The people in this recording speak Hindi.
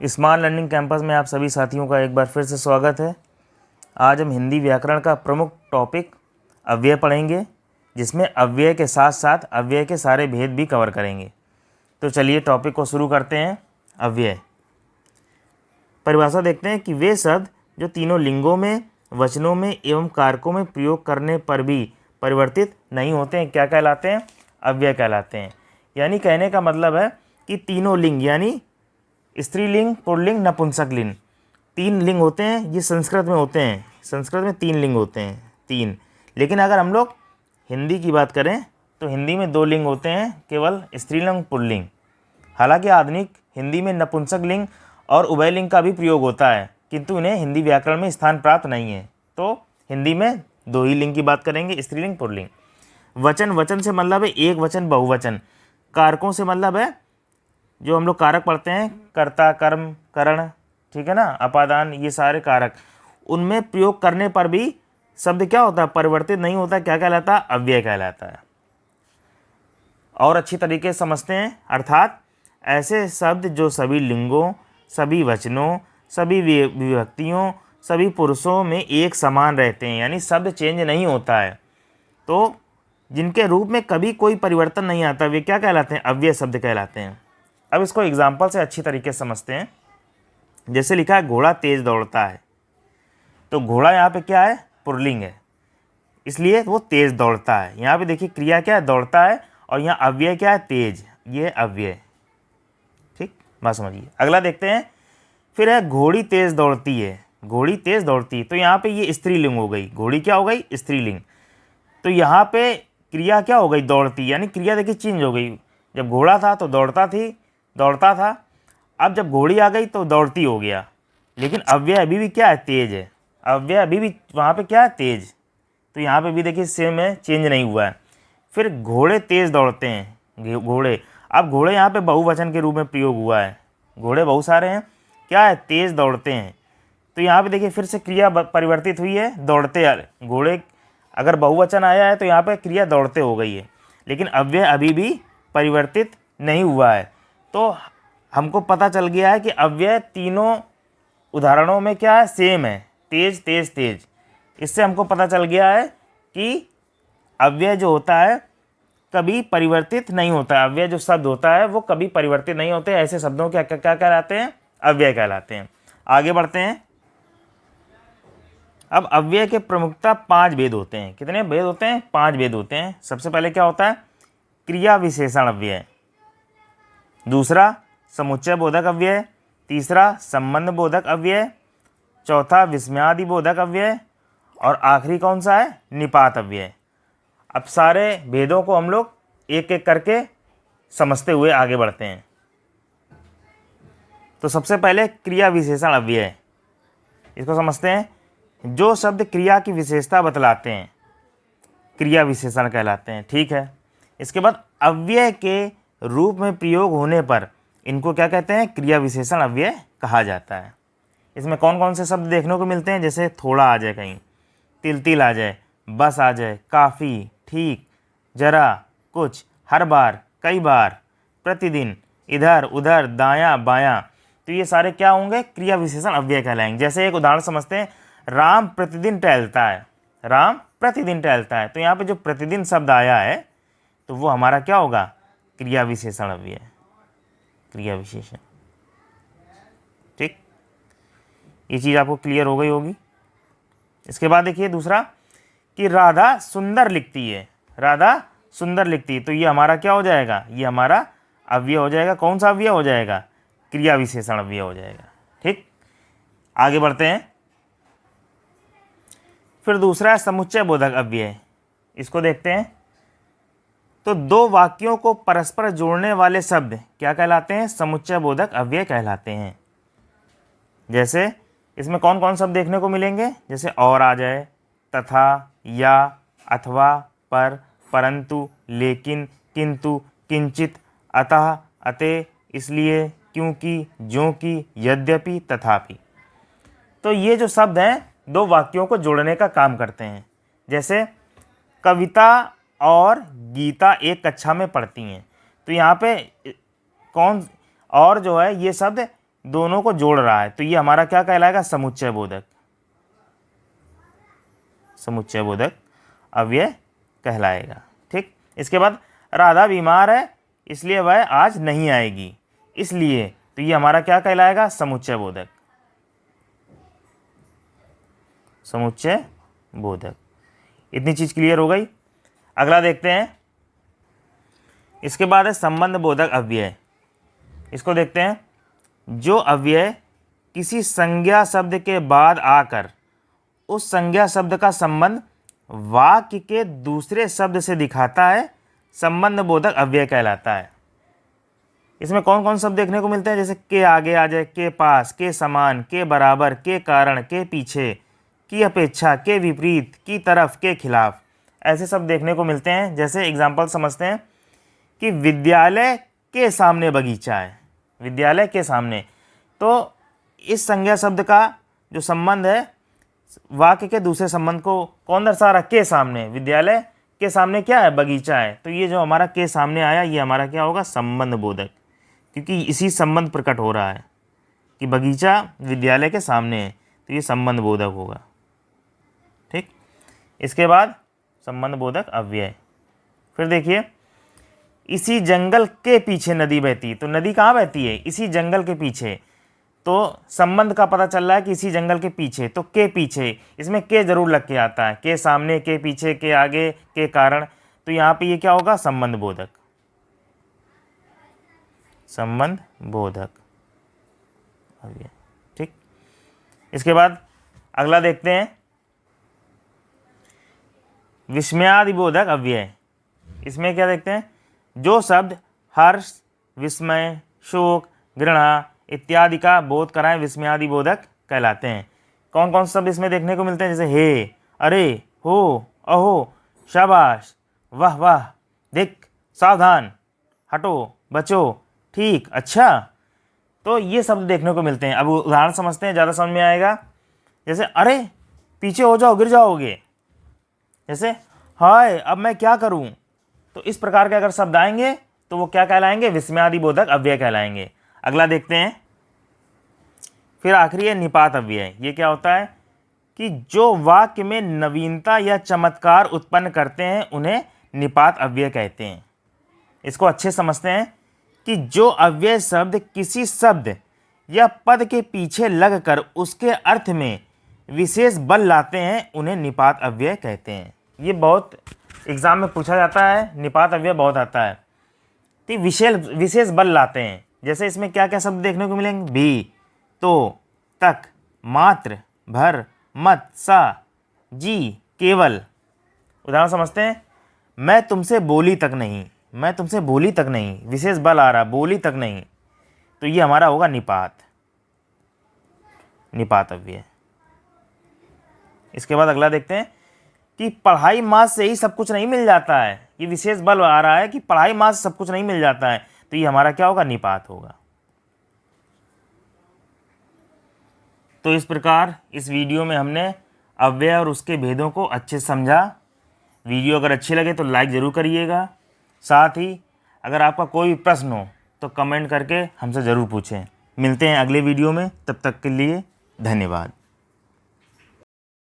स्मार्ट लर्निंग कैंपस में आप सभी साथियों का एक बार फिर से स्वागत है। आज हम हिंदी व्याकरण का प्रमुख टॉपिक अव्यय पढ़ेंगे, जिसमें अव्यय के साथ साथ अव्यय के सारे भेद भी कवर करेंगे। तो चलिए टॉपिक को शुरू करते हैं। अव्यय परिभाषा देखते हैं कि वे शब्द जो तीनों लिंगों में, वचनों में एवं कारकों में प्रयोग करने पर भी परिवर्तित नहीं होते हैं, क्या कहलाते हैं? अव्यय कहलाते हैं। यानी कहने का मतलब है कि तीनों लिंग यानी स्त्रीलिंग, पुल्लिंग, नपुंसकलिंग, तीन लिंग होते हैं। ये संस्कृत में होते हैं। संस्कृत में तीन लिंग होते हैं, तीन। लेकिन अगर हम लोग हिंदी की बात करें तो हिंदी में दो लिंग होते हैं, केवल स्त्रीलिंग, पुल्लिंग। हालांकि आधुनिक हिंदी में नपुंसकलिंग और उभयलिंग का भी प्रयोग होता है, किंतु इन्हें हिंदी व्याकरण में स्थान प्राप्त नहीं है। तो हिंदी में दो ही लिंग की बात करेंगे, स्त्रीलिंग, पुल्लिंग। वचन, वचन से मतलब है एक वचन, बहुवचन। कारकों से मतलब है जो हम लोग कारक पढ़ते हैं, कर्ता, कर्म, करण, ठीक है ना, अपादान, ये सारे कारक, उनमें प्रयोग करने पर भी शब्द क्या होता है? परिवर्तित नहीं होता। क्या कहलाता है? अव्यय कहलाता है। और अच्छी तरीके से समझते हैं, अर्थात ऐसे शब्द जो सभी लिंगों, सभी वचनों, सभी विभक्तियों, सभी पुरुषों में एक समान रहते हैं, यानी शब्द चेंज नहीं होता है, तो जिनके रूप में कभी कोई परिवर्तन नहीं आता, वे क्या कहलाते हैं? अव्यय शब्द कहलाते हैं। अब इसको एग्जाम्पल से अच्छी तरीके से समझते हैं। जैसे लिखा है घोड़ा तेज दौड़ता है, तो घोड़ा यहाँ पे क्या है? पुल्लिंग है, इसलिए वो तेज दौड़ता है। यहाँ पे देखिए क्रिया क्या है? दौड़ता है। और यहाँ अव्यय क्या है? तेज। ये अव्यय। ठीक, बात समझिए। अगला देखते हैं। फिर है घोड़ी तेज दौड़ती है। घोड़ी तेज दौड़ती है, तो यहाँ पे ये स्त्रीलिंग हो गई। घोड़ी क्या हो गई? स्त्रीलिंग। तो यहाँ पे क्रिया क्या हो गई? दौड़ती, यानी क्रिया देखिए चेंज हो गई। जब घोड़ा था तो दौड़ता था। अब जब घोड़ी आ गई तो दौड़ती हो गया। लेकिन अव्यय अभी भी क्या है? तेज है। अव्यय अभी भी वहाँ पे क्या है? तेज। तो यहाँ पे भी देखिए सेम है, चेंज नहीं हुआ है। फिर घोड़े तेज दौड़ते हैं। घोड़े, अब घोड़े यहाँ पे बहुवचन के रूप में प्रयोग हुआ है। घोड़े बहुत सारे हैं, क्या है? तेज दौड़ते हैं। तो यहाँ पे देखिए फिर से क्रिया परिवर्तित हुई है, दौड़ते। घोड़े अगर बहुवचन आया है तो यहाँ पे क्रिया दौड़ते हो गई है, लेकिन अव्यय अभी भी परिवर्तित नहीं हुआ है। तो हमको पता चल गया है कि अव्यय तीनों उदाहरणों में क्या है? सेम है, तेज तेज तेज। इससे हमको पता चल गया है कि अव्यय जो होता है कभी परिवर्तित नहीं होता है। अव्यय जो शब्द होता है वो कभी परिवर्तित नहीं होते। ऐसे शब्दों क्या क्या क्या कहलाते हैं? अव्यय कहलाते हैं। आगे बढ़ते हैं। अब अव्यय के प्रमुखता 5 भेद होते हैं। कितने भेद होते हैं? 5 भेद होते हैं। सबसे पहले क्या होता है? क्रिया विशेषण अव्यय। दूसरा समुच्चय बोधक अव्यय। तीसरा संबंध बोधक अव्यय। चौथा विस्मयादि बोधक अव्यय। और आखिरी कौन सा है? निपात अव्यय। अब सारे भेदों को हम लोग एक एक करके समझते हुए आगे बढ़ते हैं। तो सबसे पहले क्रिया विशेषण अव्यय, इसको समझते हैं। जो शब्द क्रिया की विशेषता बतलाते हैं क्रिया विशेषण कहलाते हैं, ठीक है। इसके बाद अव्यय के रूप में प्रयोग होने पर इनको क्या कहते हैं? क्रिया विशेषण अव्यय कहा जाता है। इसमें कौन कौन से शब्द देखने को मिलते हैं? जैसे थोड़ा आ जाए, कहीं तिल तिल आ जाए, बस आ जाए, काफ़ी, ठीक, जरा, कुछ, हर बार, कई बार, प्रतिदिन, इधर उधर, दायां बायां, तो ये सारे क्या होंगे? क्रिया विशेषण अव्यय कहलाएंगे। जैसे एक उदाहरण समझते हैं, राम प्रतिदिन टहलता है। राम प्रतिदिन टहलता है, तो यहाँ पे जो प्रतिदिन शब्द आया है तो वो हमारा क्या होगा? क्रिया विशेषण अव्यय, क्रिया विशेषण। ठीक, ये चीज़ आपको क्लियर हो गई होगी। इसके बाद देखिए दूसरा कि राधा सुंदर लिखती है। राधा सुंदर लिखती है, तो ये हमारा क्या हो जाएगा? ये हमारा अव्यय हो जाएगा। कौन सा अव्यय हो जाएगा? क्रिया विशेषण अव्यय हो जाएगा। ठीक, आगे बढ़ते हैं। फिर दूसरा है समुच्चय बोधक अव्यय। इसको देखते हैं। तो दो वाक्यों को परस्पर जोड़ने वाले शब्द क्या कहलाते हैं? समुच्चय बोधक अव्यय कहलाते हैं। जैसे इसमें कौन कौन शब्द देखने को मिलेंगे? जैसे और आ जाए, तथा, या, अथवा, पर, परंतु, लेकिन, किंतु, किंचित, अतः, अतः, इसलिए, क्योंकि, ज्योंकि, यद्यपि, तथापि। तो ये जो शब्द हैं दो वाक्यों को जोड़ने का काम करते हैं। जैसे कविता और गीता एक कक्षा में पढ़ती हैं, तो यहाँ पे कौन और जो है ये शब्द दोनों को जोड़ रहा है, तो ये हमारा क्या कहलाएगा? समुच्चय बोधक। समुच्चय बोधक अव्यय कहलाएगा। ठीक, इसके बाद राधा बीमार है इसलिए वह आज नहीं आएगी, इसलिए, तो ये हमारा क्या कहलाएगा? समुच्चय बोधक। समुच्चय बोधक। इतनी चीज क्लियर हो गई। अगला देखते हैं। इसके बाद है संबंध बोधक अव्यय। इसको देखते हैं। जो अव्यय किसी संज्ञा शब्द के बाद आकर उस संज्ञा शब्द का संबंध वाक्य के दूसरे शब्द से दिखाता है, संबंध बोधक अव्यय कहलाता है। इसमें कौन कौन शब्द देखने को मिलते हैं? जैसे के आगे आ जाए, के पास, के समान, के बराबर, के कारण, के पीछे, की अपेक्षा, के विपरीत, की तरफ, के खिलाफ, ऐसे शब्द देखने को मिलते हैं। जैसे एग्जाम्पल समझते हैं कि विद्यालय के सामने बगीचा है, विद्यालय के सामने, तो इस संज्ञा शब्द का जो संबंध है वाक्य के दूसरे संबंध को कौन दर्शा रहा? के सामने। विद्यालय के सामने क्या है? बगीचा है। तो ये जो हमारा के सामने आया, ये हमारा क्या होगा? संबंध बोधक, क्योंकि इसी संबंध प्रकट हो रहा है कि बगीचा विद्यालय के सामने है, तो ये संबंध बोधक होगा। ठीक, इसके बाद संबंध बोधक अव्यय। फिर देखिए, इसी जंगल के पीछे नदी बहती, तो नदी कहाँ बहती है? इसी जंगल के पीछे, तो संबंध का पता चल रहा है कि इसी जंगल के पीछे, तो के पीछे, इसमें के जरूर लग के आता है, के सामने, के पीछे, के आगे, के कारण, तो यहाँ पे ये क्या होगा? संबंध बोधक। संबंध बोधक अव्यय। ठीक, इसके बाद अगला देखते हैं, विस्मयादि बोधक अव्यय। इसमें क्या देखते हैं? जो शब्द हर्ष, विस्मय, शोक, घृणा इत्यादि का बोध कराएं विस्मयादि बोधक कहलाते हैं। कौन कौन से शब्द इसमें देखने को मिलते हैं? जैसे हे, अरे, हो, अहो, शाबाश, वाह वाह, दिक, सावधान, हटो, बचो, ठीक, अच्छा, तो ये शब्द देखने को मिलते हैं। अब उदाहरण समझते हैं, ज़्यादा समझ में आएगा। जैसे अरे पीछे हो जाओ, गिर जाओगे। जैसे हाय अब मैं क्या करूं, तो इस प्रकार के अगर शब्द आएंगे तो वो क्या कहलाएंगे? विस्मयादि बोधक अव्यय कहलाएंगे। अगला देखते हैं। फिर आखिरी है निपात अव्यय। ये क्या होता है कि जो वाक्य में नवीनता या चमत्कार उत्पन्न करते हैं उन्हें निपात अव्यय कहते हैं। इसको अच्छे समझते हैं कि जो अव्यय शब्द किसी शब्द या पद के पीछे लगकर उसके अर्थ में विशेष बल लाते हैं उन्हें निपात अव्यय कहते हैं। ये बहुत एग्जाम में पूछा जाता है, निपात अव्यय बहुत आता है। तो विशेष बल लाते हैं। जैसे इसमें क्या क्या शब्द देखने को मिलेंगे? भी, तो, तक, मात्र, भर, मत, सा, जी, केवल। उदाहरण समझते हैं। मैं तुमसे बोली तक नहीं, मैं तुमसे बोली तक नहीं, विशेष बल आ रहा, बोली तक नहीं, तो ये हमारा होगा निपात, निपात अव्यय। इसके बाद अगला देखते हैं कि पढ़ाई मास से ही सब कुछ नहीं मिल जाता है। ये विशेष बल आ रहा है कि पढ़ाई मास से सब कुछ नहीं मिल जाता है, तो ये हमारा क्या होगा? निपात होगा। तो इस प्रकार इस वीडियो में हमने अव्यय और उसके भेदों को अच्छे से समझा। वीडियो अगर अच्छी लगे तो लाइक ज़रूर करिएगा। साथ ही अगर आपका कोई भी प्रश्न हो तो कमेंट करके हमसे ज़रूर पूछें। मिलते हैं अगले वीडियो में, तब तक के लिए धन्यवाद।